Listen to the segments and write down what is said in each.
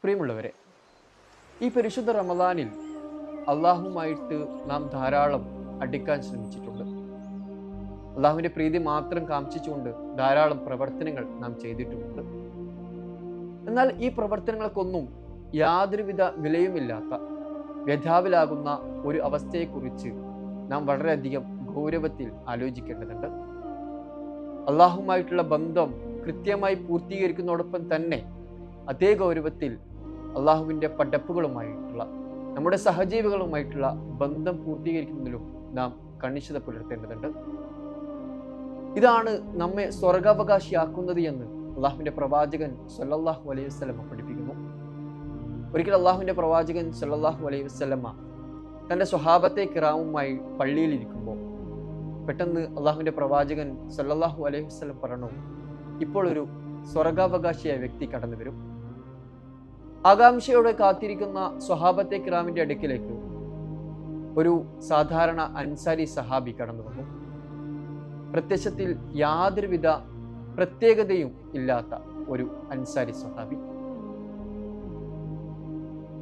പ്രിയമുള്ളവരെ, ഈ പരിശുദ്ധ റമദാനിൽ അള്ളാഹുമായിട്ട് നാം ധാരാളം അടുക്കാൻ ശ്രമിച്ചിട്ടുണ്ട്. അള്ളാഹുവിൻ്റെ പ്രീതി മാത്രം കാംക്ഷിച്ചുകൊണ്ട് ധാരാളം പ്രവർത്തനങ്ങൾ നാം ചെയ്തിട്ടുമുണ്ട്. എന്നാൽ ഈ പ്രവർത്തനങ്ങൾക്കൊന്നും യാതൊരുവിധ വിലയുമില്ലാത്ത വ്യഥാവിലാകുന്ന ഒരു അവസ്ഥയെക്കുറിച്ച് നാം വളരെയധികം ഗൗരവത്തിൽ ആലോചിക്കേണ്ടതുണ്ട്. അള്ളാഹുമായിട്ടുള്ള ബന്ധം കൃത്യമായി പൂർത്തീകരിക്കുന്നതോടൊപ്പം തന്നെ അതേ ഗൗരവത്തിൽ അള്ളാഹുവിൻ്റെ പടപ്പുകളുമായിട്ടുള്ള നമ്മുടെ സഹജീവികളുമായിട്ടുള്ള ബന്ധം പൂർത്തീകരിക്കുന്നതിലും നാം കണിശത പുലർത്തേണ്ടതുണ്ട്. ഇതാണ് നമ്മെ സ്വർഗാവകാശിയാക്കുന്നത് എന്ന് അള്ളാഹുവിൻ്റെ പ്രവാചകൻ സല്ലല്ലാഹു അലൈഹി വസല്ലമ പഠിപ്പിക്കുന്നു. ഒരിക്കൽ അള്ളാഹുവിൻ്റെ പ്രവാചകൻ സല്ലല്ലാഹു അലൈഹി വസല്ലമ തൻ്റെ സ്വഹാബത്തെ കിറാമുമായി പള്ളിയിലിരിക്കുമ്പോൾ പെട്ടെന്ന് അള്ളാഹുവിൻ്റെ പ്രവാചകൻ സല്ലല്ലാഹു അലൈഹി വസല്ലം പറഞ്ഞു, ഇപ്പോൾ ഒരു സ്വർഗാവകാശിയായ വ്യക്തി കടന്നു വരും. ആകാംക്ഷയോടെ കാത്തിരിക്കുന്ന സ്വഹാബത്തെ കിറാമിൻ്റെ അടുക്കിലേക്ക് ഒരു സാധാരണ അൻസാരി സഹാബി കടന്നു വന്നു. പ്രത്യക്ഷത്തിൽ യാതൊരുവിധ പ്രത്യേകതയും ഇല്ലാത്ത ഒരു അൻസാരി സ്വഹാബി.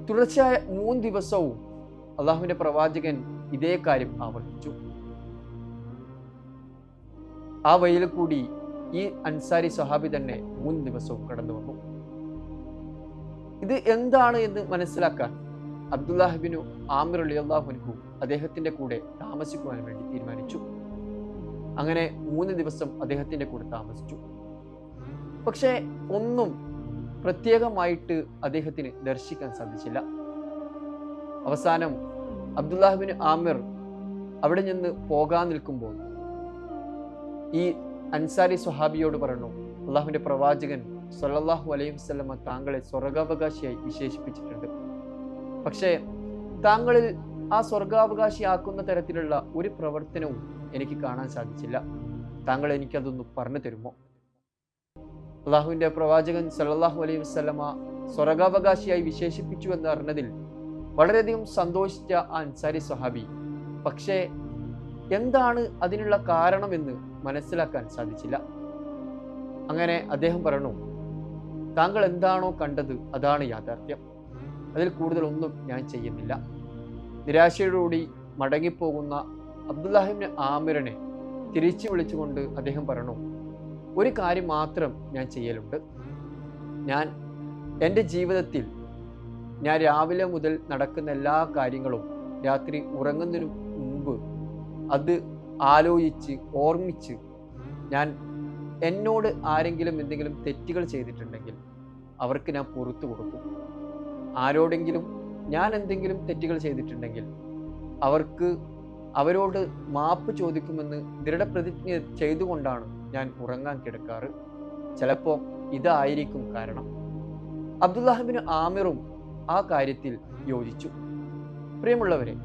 തുടർച്ചയായ 3 ദിവസവും അള്ളാഹുവിൻ്റെ പ്രവാചകൻ ഇതേ കാര്യം ആവർത്തിച്ചു. ആ വഴിയിൽ കൂടി ഈ അൻസാരി സ്വഹാബി തന്നെ 3 ദിവസവും കടന്നു വന്നു. ഇത് എന്താണ് എന്ന് മനസ്സിലാക്കാൻ അബ്ദുല്ലാഹിബ്നു ആമിർ റളിയല്ലാഹു അൻഹു അദ്ദേഹത്തിന്റെ കൂടെ താമസിക്കുവാൻ വേണ്ടി തീരുമാനിച്ചു. അങ്ങനെ 3 ദിവസം അദ്ദേഹത്തിന്റെ കൂടെ താമസിച്ചു. പക്ഷേ ഒന്നും പ്രത്യേകമായിട്ട് അദ്ദേഹത്തിന് ദർശിക്കാൻ സാധിച്ചില്ല. അവസാനം അബ്ദുല്ലാഹിബ്നു ആമിർ അവിടെ നിന്ന് പോകാൻ നിൽക്കുമ്പോൾ ഈ അൻസാരി സ്വഹാബിയോട് പറഞ്ഞു, അള്ളാഹുവിൻ്റെ പ്രവാചകൻ സല്ലല്ലാഹു അലൈഹി വസല്ലമ താങ്കളെ സ്വർഗാവകാശിയായി വിശേഷിപ്പിച്ചിട്ടുണ്ട്. പക്ഷേ താങ്കളിൽ ആ സ്വർഗാവകാശിയാക്കുന്ന തരത്തിലുള്ള ഒരു പ്രവർത്തനവും എനിക്ക് കാണാൻ സാധിച്ചില്ല. താങ്കൾ എനിക്കതൊന്ന് പറഞ്ഞു തരുമോ? അള്ളാഹുവിൻ്റെ പ്രവാചകൻ സല്ലല്ലാഹു അലൈഹി വസല്ലമ സ്വർഗാവകാശിയായി വിശേഷിപ്പിച്ചു എന്ന് അറിഞ്ഞതിൽ വളരെയധികം സന്തോഷിച്ച ആ അൻസാരി സ്വഹാബി പക്ഷേ എന്താണ് അതിനുള്ള കാരണമെന്ന് മനസ്സിലാക്കാൻ സാധിച്ചില്ല. അങ്ങനെ അദ്ദേഹം പറഞ്ഞു, താങ്കൾ എന്താണോ കണ്ടത് അതാണ് യാഥാർത്ഥ്യം, അതിൽ കൂടുതലൊന്നും ഞാൻ ചെയ്യുന്നില്ല. നിരാശയോടുകൂടി മടങ്ങിപ്പോകുന്ന അബ്ദുല്ലാഹിബ്നു ആമിറിനെ തിരിച്ചു വിളിച്ചുകൊണ്ട് അദ്ദേഹം പറഞ്ഞു, ഒരു കാര്യം മാത്രം ഞാൻ ചെയ്യലുണ്ട്. ഞാൻ എൻ്റെ ജീവിതത്തിൽ ഞാൻ രാവിലെ മുതൽ നടക്കുന്ന എല്ലാ കാര്യങ്ങളും രാത്രി ഉറങ്ങുന്നതിന് മുമ്പ് അത് ആലോചിച്ച് ഓർമ്മിച്ച് ഞാൻ എന്നോട് ആരെങ്കിലും എന്തെങ്കിലും തെറ്റുകൾ ചെയ്തിട്ടുണ്ടെങ്കിൽ അവർക്ക് ഞാൻ പുറത്തു കൊടുക്കും. ആരോടെങ്കിലും ഞാൻ എന്തെങ്കിലും തെറ്റുകൾ ചെയ്തിട്ടുണ്ടെങ്കിൽ അവരോട് മാപ്പ് ചോദിക്കുമെന്ന് ദൃഢപ്രതിജ്ഞ ചെയ്തുകൊണ്ടാണ് ഞാൻ ഉറങ്ങാൻ കിടക്കാറ്. ചിലപ്പോൾ ഇതായിരിക്കും കാരണം. അബ്ദുല്ലാഹിബ്നു ആമിറും ആ കാര്യത്തിൽ യോജിച്ചു. പ്രിയമുള്ളവരെ,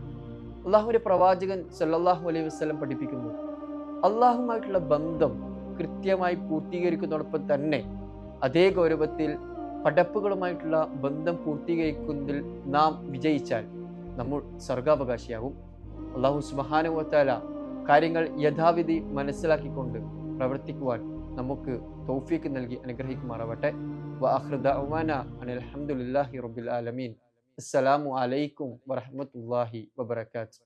അള്ളാഹുവിൻ്റെ പ്രവാചകൻ സല്ലല്ലാഹു അലൈഹി വസല്ലം പഠിപ്പിക്കുന്നു, അള്ളാഹുമായിട്ടുള്ള ബന്ധം കൃത്യമായി പൂർത്തീകരിക്കുന്നതോടൊപ്പം തന്നെ അതേ ഗൗരവത്തിൽ പടപ്പുകളുമായിട്ടുള്ള ബന്ധം പൂർത്തീകരിക്കുന്നതിൽ നാം വിജയിച്ചാൽ നമ്മൾ സ്വർഗാവകാശിയാകും. അള്ളാഹു സുബ്ഹാനഹു വ തആല കാര്യങ്ങൾ യഥാവിധി മനസ്സിലാക്കിക്കൊണ്ട് പ്രവർത്തിക്കുവാൻ നമുക്ക് തൗഫീഖ് നൽകി അനുഗ്രഹിക്കുമാറാവട്ടെ. വആഖിറു ദഅ്വാനാ അനിൽ ഹംദുലില്ലാഹി റബ്ബിൽ ആലമീൻ. അസ്സലാമു അലൈക്കും വറഹ്മത്തുള്ളാഹി വബറകാതുഹു.